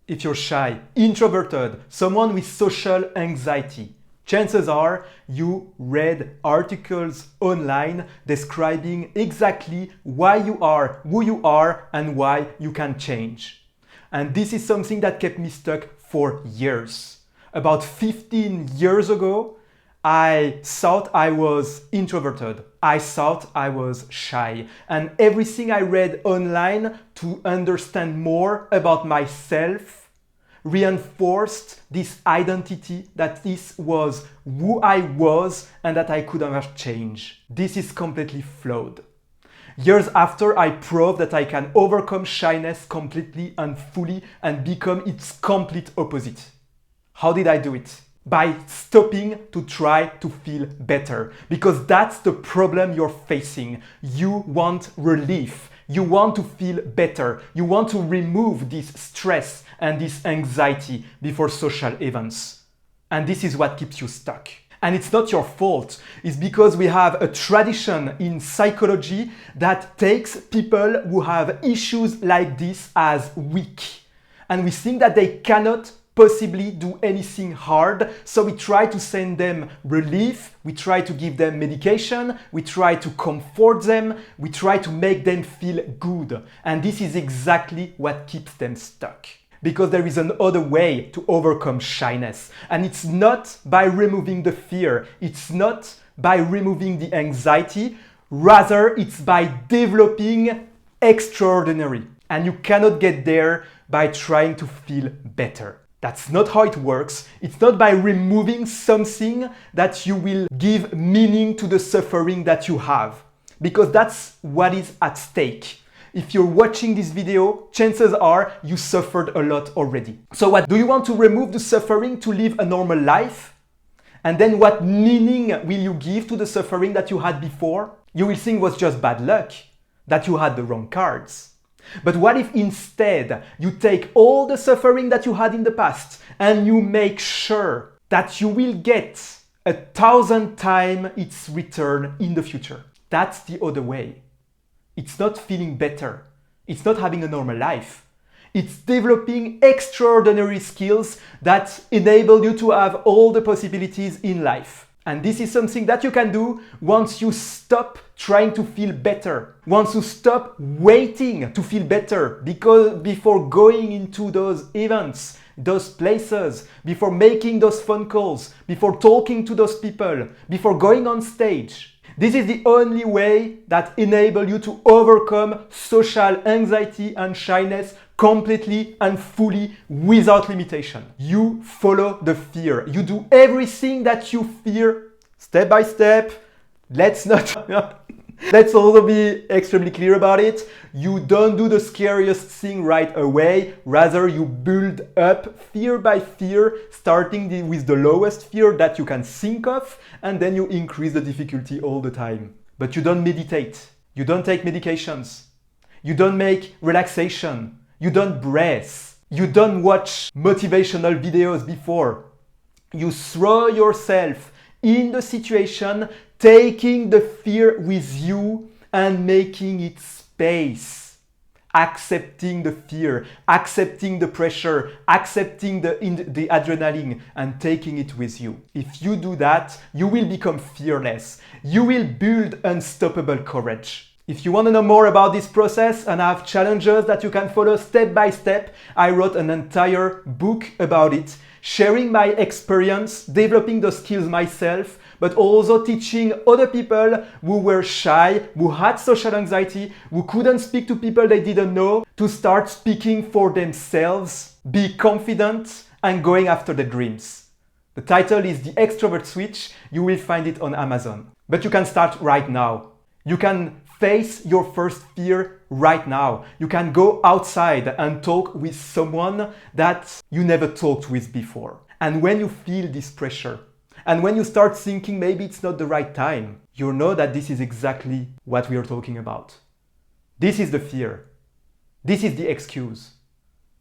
If you're shy, introverted, someone with social anxiety, chances are you read articles online describing exactly why you are who you are and why you can change. And this is something that kept me stuck for years. About 15 years ago, I thought I was introverted. I thought I was shy. And everything I read online to understand more about myself reinforced this identity that this was who I was and that I could never change. This is completely flawed. Years after, I proved that I can overcome shyness completely and fully and become its complete opposite. How did I do it? By stopping to try to feel better. Because that's the problem you're facing. You want relief. You want to feel better. You want to remove this stress and this anxiety before social events. And this is what keeps you stuck. And it's not your fault. It's because we have a tradition in psychology that takes people who have issues like this as weak. And we think that they cannot possibly do anything hard, so we try to send them relief, we try to give them medication, we try to comfort them, we try to make them feel good. And this is exactly what keeps them stuck. Because there is another way to overcome shyness. And it's not by removing the fear, it's not by removing the anxiety, rather it's by developing extraordinary. And you cannot get there by trying to feel better. That's not how it works. It's not by removing something that you will give meaning to the suffering that you have. Because that's what is at stake. If you're watching this video, chances are you suffered a lot already. So what, do you want to remove the suffering to live a normal life? And then what meaning will you give to the suffering that you had before? You will think it was just bad luck, that you had the wrong cards. But what if instead you take all the suffering that you had in the past and you make sure that you will get 1,000 times its return in the future? That's the other way. It's not feeling better. It's not having a normal life. It's developing extraordinary skills that enable you to have all the possibilities in life. And this is something that you can do once you stop trying to feel better. Once you stop waiting to feel better before going into those events, those places, before making those phone calls, before talking to those people, before going on stage. This is the only way that enables you to overcome social anxiety and shyness completely and fully without limitation. You follow the fear. You do everything that you fear step by step. Let's also be extremely clear about it. You don't do the scariest thing right away. Rather, you build up fear by fear, starting with the lowest fear that you can think of, and then you increase the difficulty all the time. But you don't meditate. You don't take medications. You don't make relaxation. You don't breathe. You don't watch motivational videos before. You throw yourself in the situation, taking the fear with you and making it space. Accepting the fear, accepting the pressure, accepting the adrenaline and taking it with you. If you do that, you will become fearless. You will build unstoppable courage. If you want to know more about this process and have challenges that you can follow step by step, I wrote an entire book about it, sharing my experience, developing those skills myself, but also teaching other people who were shy, who had social anxiety, who couldn't speak to people they didn't know, to start speaking for themselves, be confident, and going after their dreams. The title is The Extrovert Switch. You will find it on Amazon. But you can start right now. You can face your first fear right now. You can go outside and talk with someone that you never talked with before. And when you feel this pressure, and when you start thinking maybe it's not the right time, you know that this is exactly what we are talking about. This is the fear. This is the excuse.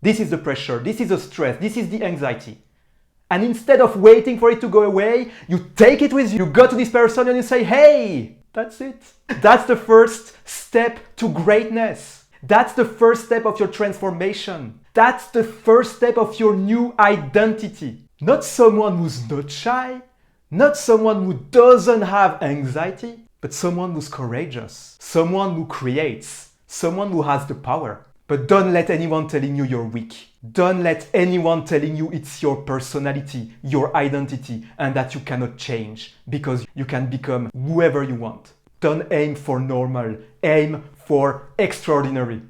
This is the pressure. This is the stress. This is the anxiety. And instead of waiting for it to go away, you take it with you. You go to this person and you say, hey, that's it. That's the first step to greatness. That's the first step of your transformation. That's the first step of your new identity. Not someone who's not shy, not someone who doesn't have anxiety, but someone who's courageous, someone who creates, someone who has the power. But don't let anyone telling you you're weak. Don't let anyone telling you it's your personality, your identity, and that you cannot change because you can become whoever you want. Don't aim for normal, aim for extraordinary.